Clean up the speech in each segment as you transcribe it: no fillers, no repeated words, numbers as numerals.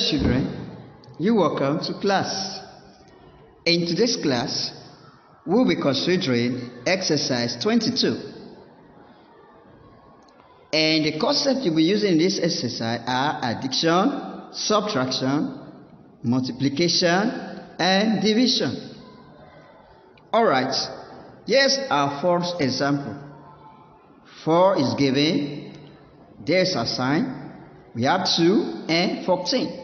children, you're welcome to class. In today's class, we'll be considering exercise 22. And the concepts you'll be using in this exercise are addition, subtraction, multiplication, and division. Alright, here's our first example. 4 is given, there's a sign, we have 2 and 14.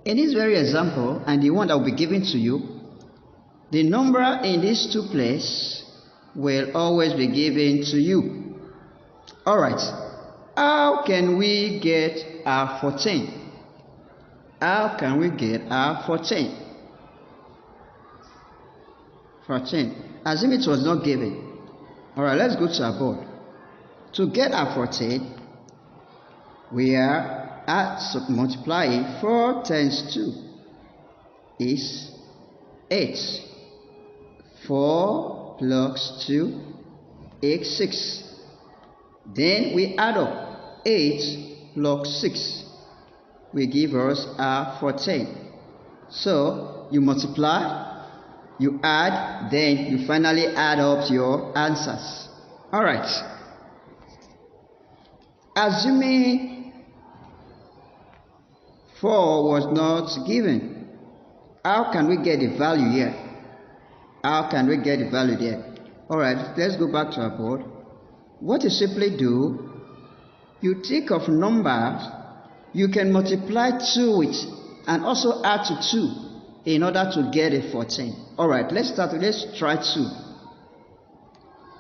In this very example, and the one that will be given to you, the number in these two places will always be given to you. Alright, how can we get our 14? How can we get our 14? 14. Assume it was not given. Alright, let's go to our board. To get our 14, we are multiplying 4 times 2 is 8. 4 plus 2 is 6. Then we add up 8 plus 6 will give us our 14. So you multiply, you add, then you finally add up your answers. Alright. Assuming 4 was not given, how can we get the value here? How can we get the value there? Alright, let's go back to our board. What you simply do, you think of numbers you can multiply 2 with and also add to 2 in order to get a 14. Alright, let's try 2.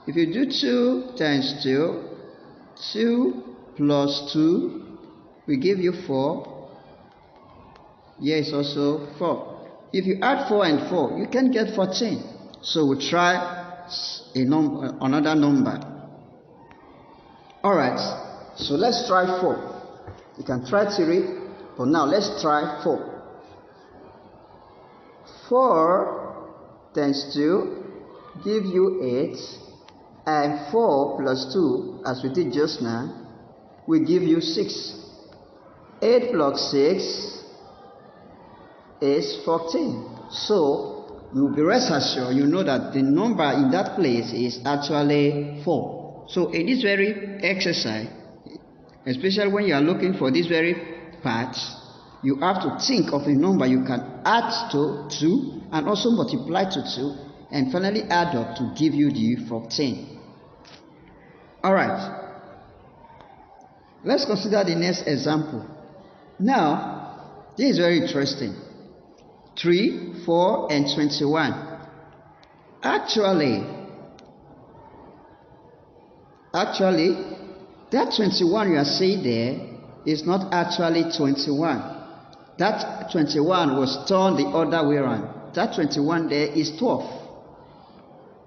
If you do 2 times 2, 2 plus 2 will give you 4. Here is also 4. If you add 4 and 4, you can get 14. So we'll try another number. Alright, so let's try 4. You can try 3, but now let's try 4. 4 times 2 give you 8, and 4 plus 2, as we did just now, will give you 6. 8 plus 6 is 14. So you'll be rest assured, you know that the number in that place is actually 4. So in this very exercise, especially when you are looking for this very part, you have to think of a number you can add to 2 and also multiply to 2 and finally add up to give you the 14. Alright, let's consider the next example. Now, this is very interesting. 3, 4, and 21. Actually, that 21 you are seeing there is not actually 21. That 21 was turned the other way around. That 21 there is 12.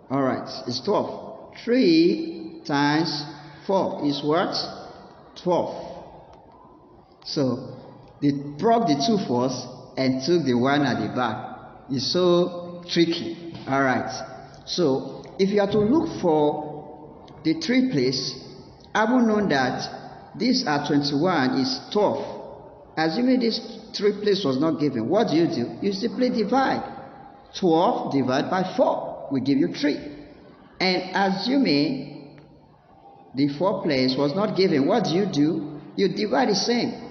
Alright, it's 12. 3 times 4 is what? 12. So, they broke the 2 4s and took the 1 at the back. It's so tricky. Alright. So, if you are to look for the 3 place, I will know that this at 21 is 12. Assuming this 3 place was not given, what do? You simply divide. 12 divided by 4 will give you 3. And assuming the 4 place was not given, what do? You divide the same.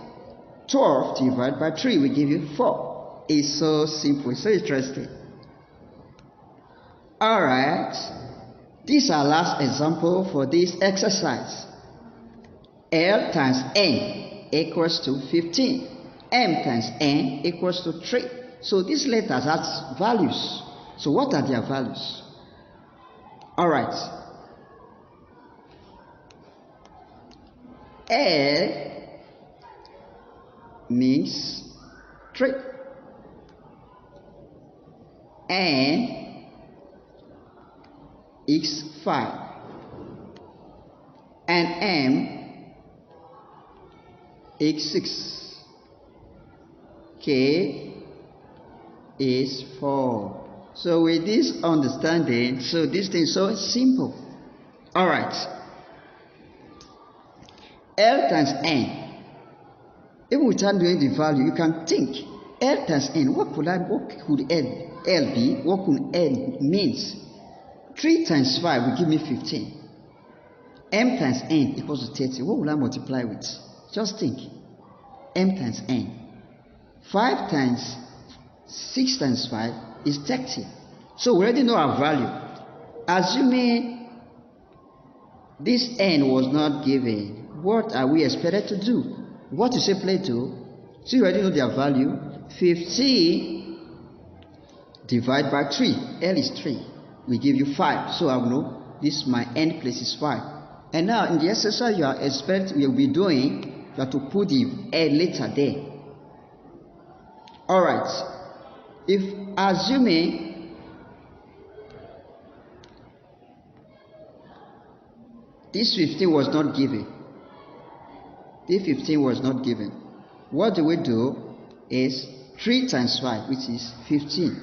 12 divided by 3 will give you 4. It's so simple, so interesting. Alright, this is our last example for this exercise. L times n equals to 15. M times n equals to 3. So these letters have values. So what are their values? Alright. L means 3. N is 5. And M is 6. K is 4. So with this understanding, so this thing is so simple. Alright. L times N Even without knowing the value, you can think L times N. What could L be? What could N means? 3 times 5 will give me 15. M times N equals to 30. What will I multiply with? Just think. M times N. 5 times 6 times 5 is 30. So we already know our value. Assuming this N was not given, what are we expected to do? What you simply do, so you already know their value. 15 divided by 3. L is 3. We give you 5. So I will know this my N place is 5. And now in the exercise you will be doing, you have to put the L later there. Alright. If assuming this 15 was not given, this 15 was not given, what do we do is 3 times 5, which is 15.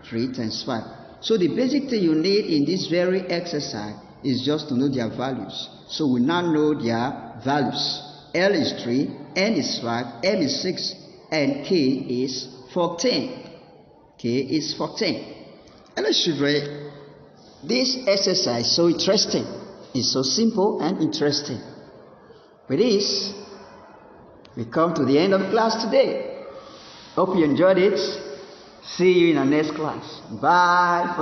3 times 5. So the basic thing you need in this very exercise is just to know their values. So we now know their values. L is 3, N is 5, M is 6, and K is 14. K is 14. And children, this exercise is so interesting. It's so simple and interesting. With this, we come to the end of class today. Hope you enjoyed it. See you in our next class. Bye.